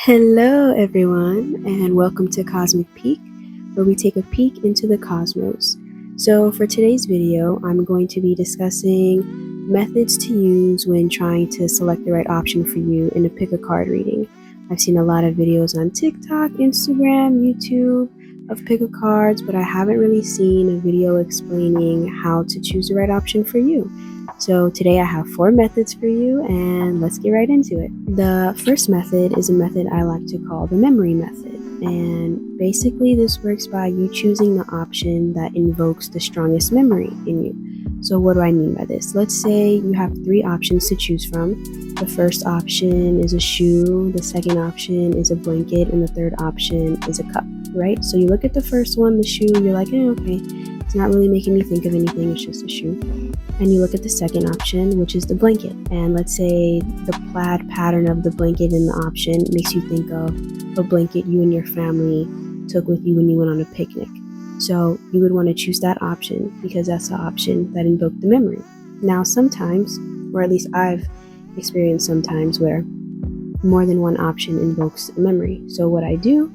Hello, everyone, and welcome to Cosmic Peek, where we take a peek into the cosmos. So, for today's video, I'm going to be discussing methods to use when trying to select the right option for you in a pick a card reading. I've seen a lot of videos on TikTok, Instagram, YouTube of pick a cards, but I haven't really seen a video explaining how to choose the right option for you. So today I have 4 methods for you, and let's get right into it. The first method is a method I like to call the memory method. And basically this works by you choosing the option that invokes the strongest memory in you. So what do I mean by this? Let's say you have 3 options to choose from. The first option is a shoe, the second option is a blanket, and the third option is a cup, right? So you look at the first one, the shoe, you're like, okay, it's not really making me think of anything, it's just a shoe. And you look at the second option, which is the blanket. And let's say the plaid pattern of the blanket in the option makes you think of a blanket you and your family took with you when you went on a picnic. So you would want to choose that option because that's the option that invoked the memory. Now sometimes, or at least I've experienced sometimes, where more than one option invokes a memory. So what I do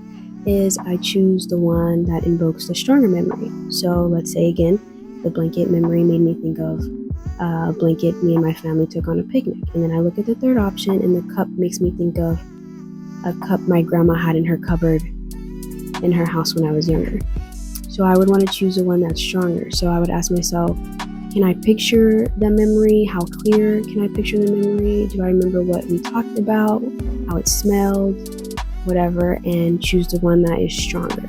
is I choose the one that invokes the stronger memory. So let's say again, the blanket memory made me think of a blanket me and my family took on a picnic. And then I look at the third option, and the cup makes me think of a cup my grandma had in her cupboard in her house when I was younger. So I would want to choose the one that's stronger. So I would ask myself, can I picture the memory? How clear can I picture the memory? Do I remember what we talked about, how it smelled, whatever, and choose the one that is stronger.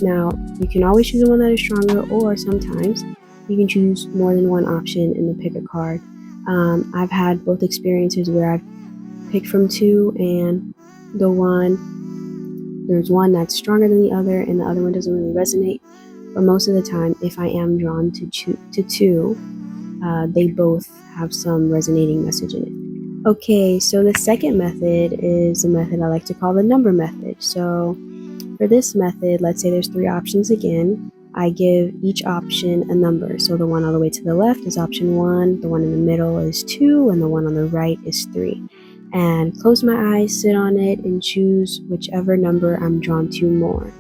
Now, you can always choose the one that is stronger, or sometimes you can choose more than one option in the pick a card. I've had both experiences where I've picked from 2 and there's one that's stronger than the other and the other one doesn't really resonate. But most of the time, if I am drawn to 2, they both have some resonating message in it. Okay, so the second method is a method I like to call the number method. So for this method, let's say there's 3 options again. I give each option a number. So the one all the way to the left is option 1, the one in the middle is 2, and the one on the right is 3. And close my eyes, sit on it, and choose whichever number I'm drawn to more.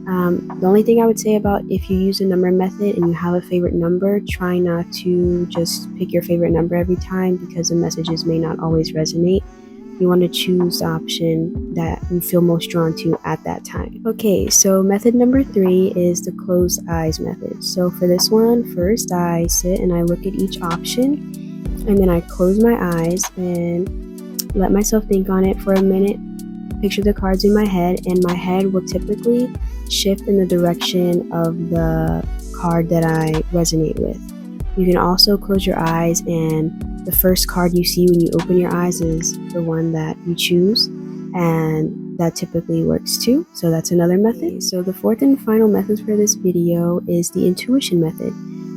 The only thing I would say about if you use a number method and you have a favorite number, try not to just pick your favorite number every time because the messages may not always resonate. You want to choose the option that you feel most drawn to at that time. Okay, so method number 3 is the closed eyes method. So for this one, first I sit and I look at each option, and then I close my eyes and let myself think on it for a minute, picture the cards in my head, and my head will typically shift in the direction of the card that I resonate with. You can also close your eyes, and the first card you see when you open your eyes is the one that you choose, and that typically works too. So that's another method. So the fourth and final method for this video is the intuition method.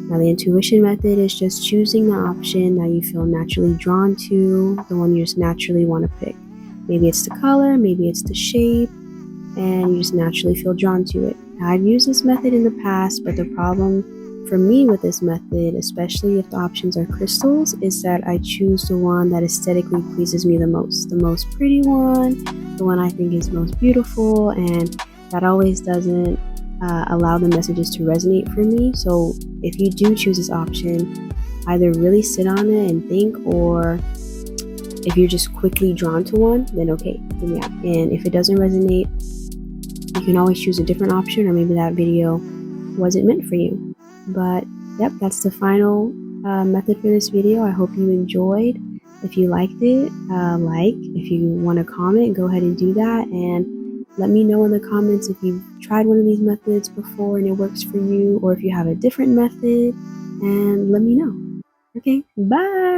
Now the intuition method is just choosing the option that you feel naturally drawn to, the one you just naturally want to pick. Maybe it's the color, maybe it's the shape, and you just naturally feel drawn to it. Now, I've used this method in the past, but the problem for me with this method, especially if the options are crystals, is that I choose the one that aesthetically pleases me the most pretty one, the one I think is most beautiful, and that always doesn't allow the messages to resonate for me. So if you do choose this option, either really sit on it and think, or if you're just quickly drawn to one, then okay, then yeah. And if it doesn't resonate, you can always choose a different option, or maybe that video wasn't meant for you. But yep, that's the final method for this video. I hope you enjoyed. If you liked it, like. If you want to comment, go ahead and do that, and let me know in the comments if you've tried one of these methods before and it works for you, or if you have a different method, and let me know. Okay, bye.